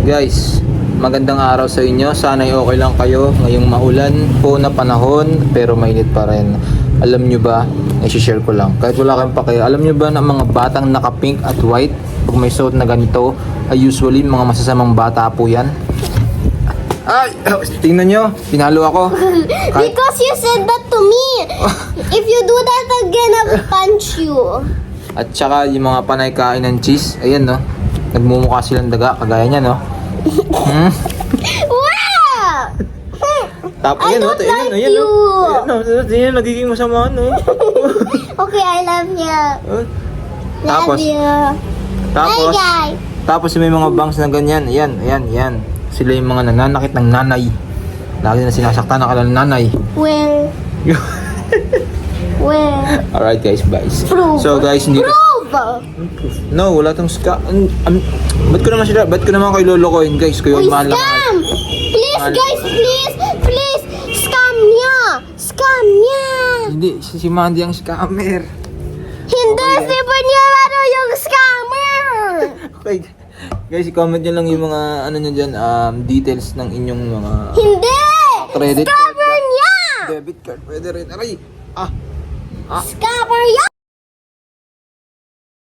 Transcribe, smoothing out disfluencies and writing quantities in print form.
Guys, magandang araw sa inyo. Sana'y okay lang kayo ngayong maulan po na panahon pero mainit pa rin. Alam nyo ba, i-share ko lang, kahit wala kayong pakialam, alam nyo ba na mga batang naka-pink at white, pag may suot na ganito, ay usually mga masasamang bata po yan? Ay! Tingnan nyo, pinalo ako. Because you said that to me. If you do that again, I will punch you. At saka yung mga panay kain ng cheese, ayan no, nagmumukha silang daga, kagaya niya no. Wow! Tapos I ayan no, don't ayan like no, ayan no. you. Ayan no, ayan no, nagiging masama no. Okay, I love you. Tapos, Love you. tapos, Bye, guys. tapos may mga bangs na ganyan, ayan. Sila yung mga nananakit ng nanay. Lagi na sinasaktan na ng nanay. Where? Where? Alright guys, bye. Prove. So guys, hindi Prove! no, wala tong ba't ko naman kayo lolokohin guys? Kayo Uy, mahal lang. scam! Please, Mahal. guys, please! Scam niya! Scam niya! Hindi, si Mandy ang scammer. Hindi, Okay. si Bunyaro yung scammer! Okay. Guys, i-comment nyo lang yung mga ano nyo dyan, details ng inyong mga Hindi! credit card, Scammer niya! debit card, pwede rin. Aray! Scammer niya!